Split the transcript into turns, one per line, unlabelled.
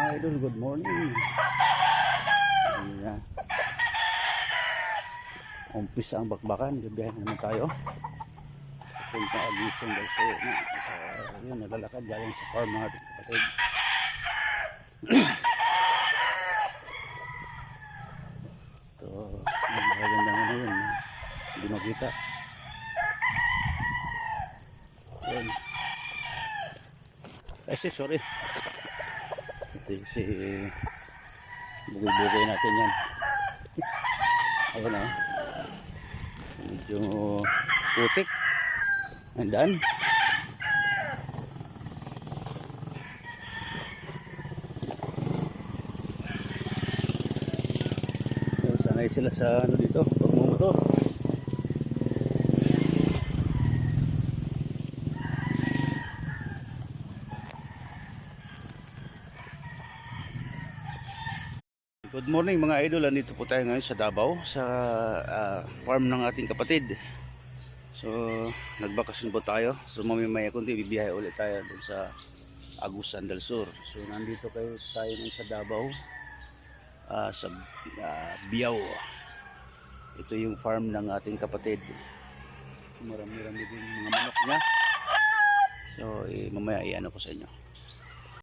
mga idol, good morning. Ayan. Umpisa ang bakbakan, gabiyahin naman tayo. Punta Agusan del Sur. Ayan, naglalakad galing sa farm ng ating kapatid. Ito, magagandang ano yun. Hindi makita. Ayan. Sorry. Ito yung si bugay-bugay natin yan. Ayan o. Medyo putik. Andan. Sanay sila sa ano dito, pagmumotor. Good morning mga idol, nandito po tayo ngayon sa Davao sa farm ng ating kapatid. So nagbakasyon po tayo. So mamaya kundi bibiyahe ulit tayo dun sa Agusan del Sur. So nandito tayo sa Davao, sa Biao. Ito yung farm ng ating kapatid. Marami-rami din mga manok niya. So mamaya iano ko sa inyo.